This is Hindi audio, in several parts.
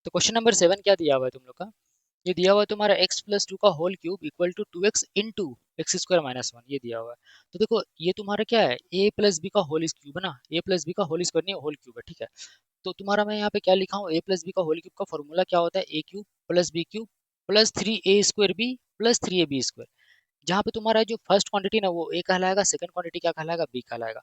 तो क्वेश्चन नंबर 7 क्या दिया हुआ है तुम लोग का? ये दिया हुआ है तुम्हारा x प्लस टू का whole cube equal to 2x into x square minus one, ये दिया हुआ है। तो देखो ये तुम्हारा क्या है, a प्लस बी का होल क्यूब है ना, a प्लस बी का होल स्क्वायर नहीं होल क्यूब है, ठीक है। तो तुम्हारा मैं यहाँ पे क्या लिखा हूँ, a प्लस बी का होल क्यूब का फॉर्मूला क्या होता है, a cube plus b cube plus 3a square b plus 3ab square. जहाँ पे तुम्हारा जो फर्स्ट क्वांटिटी ना वो a कहलाएगा, सेकंड क्वांटिटी क्या कहलाएगा, b कहलाएगा।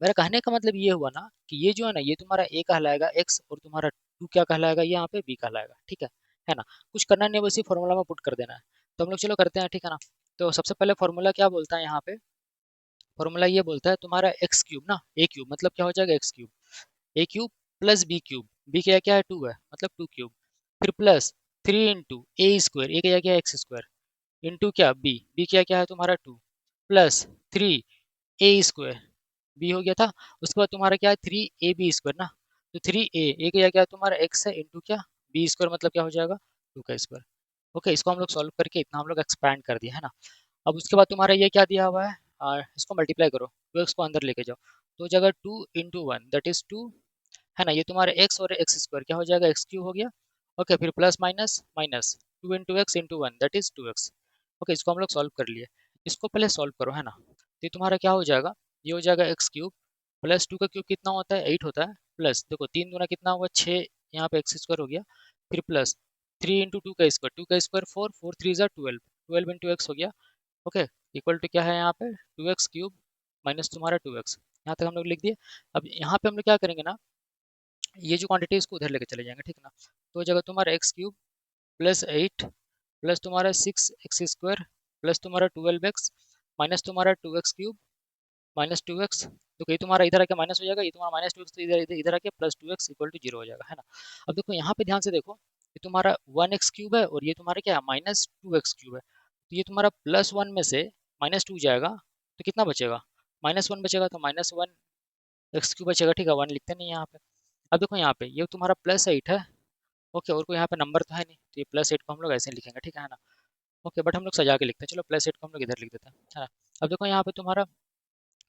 मेरा कहने का मतलब ये हुआ ना कि ये जो है ना ये तुम्हारा a कहलाएगा x और तुम्हारा 2 क्या कहलाएगा, ये यहाँ पे b कहलाएगा, ठीक है ना। कुछ करना नहीं है, बस ये फॉर्मूला में पुट कर देना है। तो हम लोग चलो करते हैं, ठीक है ना। तो सबसे पहले फॉर्मूला क्या बोलता है यहाँ पे, फॉर्मूला ये बोलता है तुम्हारा एक्स क्यूब ना, ए क्यूब मतलब क्या हो जाएगा x cube, a cube plus b cube, b क्या क्या है 2 है मतलब 2 क्यूब, फिर plus 3 into a square, a क्या क्या है एक्स स्क्वायर, इंटू क्या बी, बी क्या क्या है तुम्हारा 2, प्लस 3 ए स्क्वायर, बी हो गया था। उसके बाद तुम्हारा क्या है 3ab स्क्वायर ना, तो 3a ए क्या क्या है तुम्हारा x है इंटू क्या बी स्क्वायर मतलब क्या हो जाएगा 2 का स्क्वायर। ओके, इसको हम लोग सॉल्व करके इतना हम लोग एक्सपैंड कर दिया है ना। अब उसके बाद तुम्हारा ये क्या दिया हुआ है, इसको मल्टीप्लाई करो, 2x को अंदर लेके जाओ, तो हो जाएगा 2 इंटू वन दैट इज 2, है ना। ये तुम्हारे x और एक्स स्क्वायर क्या हो जाएगा एक्स क्यूब हो गया। ओके, फिर plus minus minus 2 into x into one that is 2x। Okay, इसको हम लोग सॉल्व कर लिए। इसको पहले सॉल्व करो, है ना। तो ये तुम्हारा क्या हो जाएगा, ये हो जाएगा एक्स क्यूब प्लस 2 का क्यूब कितना होता है 8 होता है, प्लस देखो 3 दूना कितना हुआ 6, यहाँ पे एक्स स्क्वायर हो गया, फिर प्लस 3 इंटू टू का स्क्वायर 4, 4 3 ज़ा 12, 12 इंटू एक्स हो गया। ओके, इक्वल टू क्या है यहाँ पे 2x क्यूब माइनस तुम्हारा 2x, यहाँ तक हम लोग लिख दिए। अब यहाँ पे हम लोग क्या करेंगे ना, ये जो क्वांटिटी है इसको उधर लेके चले जाएंगे, ठीक है ना। तो जगह तुम्हारा एक्स क्यूब प्लस 8 प्लस तुम्हारा 6x स्क्वायर प्लस तुम्हारा 12x माइनस तुम्हारा 2x क्यूब माइनस 2x, देखो ये तुम्हारा इधर आके माइनस हो जाएगा, ये तुम्हारा माइनस 2x, तो इधर इधर इधर आके plus 2x equal to zero हो जाएगा, है ना। अब देखो यहाँ पे ध्यान से देखो, ये तुम्हारा 1x क्यूब है और ये तुम्हारा क्या है माइनस 2x क्यूब है, तो ये तुम्हारा प्लस वन में से माइनस 2 जाएगा तो कितना बचेगा, माइनस वन बचेगा, तो माइनस वन एक्स क्यूब बचेगा, ठीक है, वन लिखते नहीं यहाँ पे। अब देखो यहाँ पे ये तुम्हारा प्लस 8 है। ओके, और कोई यहाँ पे नंबर तो है नहीं, तो ये प्लस 8 को हम लोग ऐसे ही लिखेंगे, ठीक है ना। ओके, बट हम लोग सजा के लिखते हैं, चलो प्लस 8 को हम लोग इधर लिख देते हैं, है ना। अब देखो यहाँ पे तुम्हारा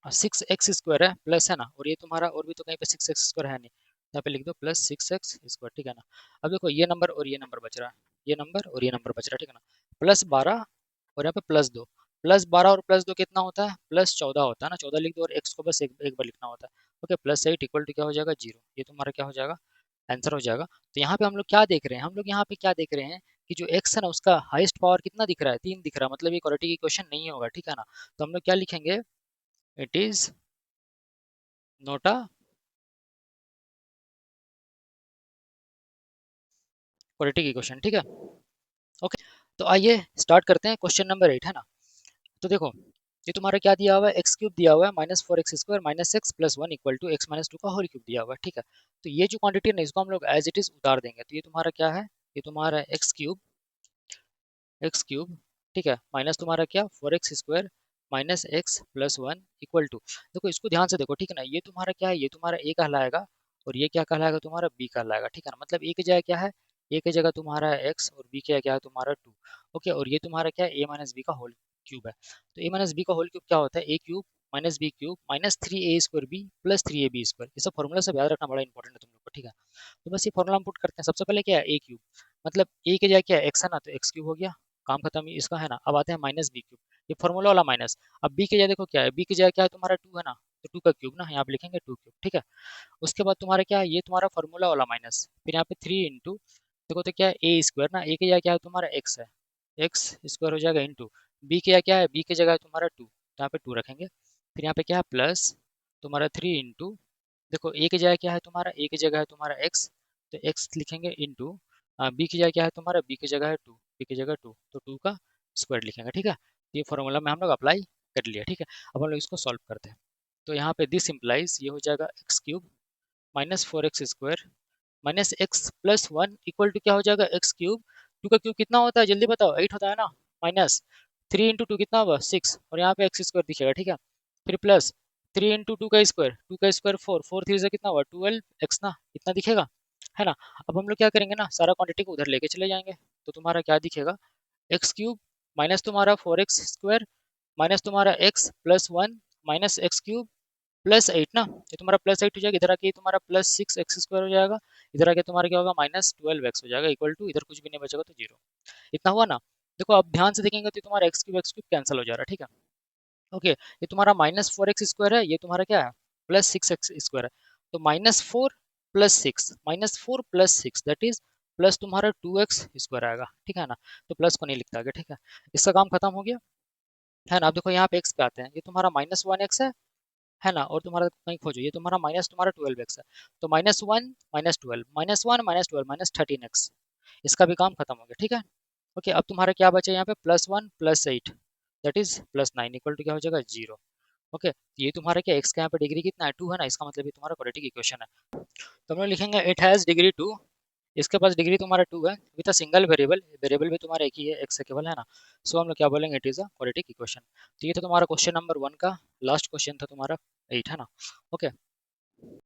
6x स्क्वायर है प्लस, है ना, और ये तुम्हारा और भी तो कहीं पे 6x स्क्वायर है नहीं, यहाँ पे लिख दो प्लस 6x स्क्वायर, ठीक है ना। अब देखो ये नंबर और ये नंबर बच रहा है, ये नंबर और ये नंबर बच रहा है, ठीक है ना। प्लस 12 और यहाँ पे प्लस 2, प्लस 12 और प्लस 2 कितना होता है, प्लस 14 होता है ना, 14 लिख दो और एक्स को बस एक बार लिखना होता है। ओके, प्लस 8 इक्वल टू क्या हो जाएगा जीरो, ये तुम्हारा क्या हो जाएगा आंसर हो जाएगा। तो यहाँ पे हम लोग क्या देख रहे हैं, हम लोग यहाँ पे क्या देख रहे हैं कि जो एक्स है ना उसका हाईएस्ट पावर कितना दिख रहा है, 3 दिख रहा है, मतलब ये क्वाड्रेटिक इक्वेशन नहीं होगा, ठीक है ना। तो हम लोग क्या लिखेंगे, it is note a quadratic equation, ठीक है। ओके, तो आइए स्टार्ट करते हैं क्वेश्चन नंबर 8, है ना। तो देखो ये तुम्हारा क्या दिया हुआ है, एक्स क्यूब दिया हुआ है minus 4x square minus x plus one equal to x minus two का होल क्यूब दिया हुआ है, ठीक है। तो ये जो क्वांटिटी है ना इसको हम लोग एज इट इज उतार देंगे, तो ये तुम्हारा क्या है, ये तुम्हारा एक्स क्यूब, ठीक है, माइनस तुम्हारा क्या 4x square minus x plus one equal to, देखो इसको ध्यान से देखो, ठीक है ना। ये तुम्हारा क्या है, ये तुम्हारा ए कहलाएगा और ये क्या कहलाएगा तुम्हारा बी कहलाएगा, ठीक है ना। मतलब ए की जगह क्या है, ए की जगह तुम्हारा एक्स और बी की जगह क्या है तुम्हारा टू। ओके, और ये तुम्हारा क्या है ए माइनस बी का होल क्यूब है। तो ए माइनस बी का होल क्यूब क्या होता है, a cube minus b cube minus 3a square b plus 3ab square, ये सब फॉर्मूला सब याद रखना बड़ा इंपॉर्टेंट है तुम लोग को, ठीक है। तो बस ये फॉर्मूला हम पुट करते हैं, सबसे पहले क्या है ए क्यूब, मतलब ए की जगह क्या है एक्स है ना, तो एक्स क्यूब हो गया, काम खत्म ही इसका, है ना। अब आते हैं माइनस बी क्यूब, ये फॉर्मूला वाला माइनस। अब बी की जगह देखो क्या है, बी की जगह क्या है तुम्हारा टू है ना, तो टू का क्यूब ना यहाँ पे लिखेंगे टू क्यूब, ठीक है। उसके बाद तुम्हारा क्या है, ये तुम्हारा फॉर्मूला वाला माइनस, फिर यहाँ पे थ्री इंटू, देखो तो क्या है ए स्क्वायर ना, ए की जगह क्या है तुम्हारा एक्स है, एक्स स्क्वायर हो जाएगा इंटू, बी की जगह क्या है, बी की जगह है तुम्हारा टू, तो यहाँ पे टू रखेंगे, फिर यहाँ पे क्या है प्लस तुम्हारा थ्री इंटू, देखो ए की जगह क्या है तुम्हारा, ए की जगह है तुम्हारा एक्स, तो एक्स लिखेंगे इंटू, बी की जगह क्या है तुम्हारा, बी की जगह है टू, बी की जगह टू, तो टू का स्क्वायर लिखेंगे, ठीक है। तो ये फॉर्मूला में हम लोग अप्लाई कर लिया, ठीक है। अब हम लोग इसको सॉल्व करते हैं। तो यहाँ पे दिस इम्प्लाइज ये हो जाएगा x cube minus 4x square minus x plus one equal to क्या हो जाएगा एक्स क्यूब, टू का क्यूब कितना होता है जल्दी बताओ, 8 होता है ना, माइनस थ्री इंटू टू कितना हुआ 6, और यहाँ पे एक्स स्क्वायर दिखेगा, ठीक है। फिर प्लस थ्री इंटू टू का स्क्वायर फोर, फोर थ्री से कितना हुआ 12x ना, इतना दिखेगा, है ना। अब हम लोग क्या करेंगे ना, सारा क्वांटिटी को उधर लेके चले जाएंगे, तो तुम्हारा क्या दिखेगा, एक्स क्यूब माइनस तुम्हारा 4x स्क्वायर माइनस तुम्हारा x plus one minus x cube +8 ना, ये तुम्हारा +8 हो जाएगा, इधर आके तुम्हारा +6 x² हो जाएगा, इधर आके तुम्हारा क्या होगा -12x हो जाएगा, इक्वल टू इधर कुछ भी नहीं बचेगा तो 0। इतना हुआ ना। देखो अब ध्यान से देखेंगे तो तुम्हारा x³ कैंसिल हो जा रहा है, ठीक है। ओके, ये तुम्हारा -4x² है, ये तुम्हारा क्या है +6x² है। तो -4 +6, -4 + 6 दैट इज प्लस तुम्हारा 2x² आएगा, ठीक है ना। तो प्लस को नहीं लिखता आगे, ठीक है। इसका काम खत्म हो गया है ना। अब देखो यहाँ पे x पे आते हैं, ये तुम्हारा -1x है ना, और तुम्हारा कहीं खोजो, ये तुम्हारा माइनस तुम्हारा 12x है। तो -1 -12 -1 -12 -13x, इसका भी काम खत्म हो गया, ठीक है। ओके, अब तुम्हारा क्या बचा यहाँ पे +1 +8 दैट इज +9 इक्वल टू क्या हो जाएगा 0। ओके, ये तुम्हारा क्या x का यहाँ पे डिग्री कितना है 2 है ना, इसका मतलब ये तुम्हारा क्वाड्रेटिक इक्वेशन है। तो हम लोग लिखेंगे इट हैज डिग्री 2, इसके पास डिग्री तुम्हारा 2 है with a single variable, variable भी तुम्हारा एक ही है, x से केवल है ना। सो हम लोग क्या बोलेंगे it is a quadratic equation. तो ये था तुम्हारा क्वेश्चन नंबर 1 का लास्ट क्वेश्चन था तुम्हारा 8 है ना। ओके।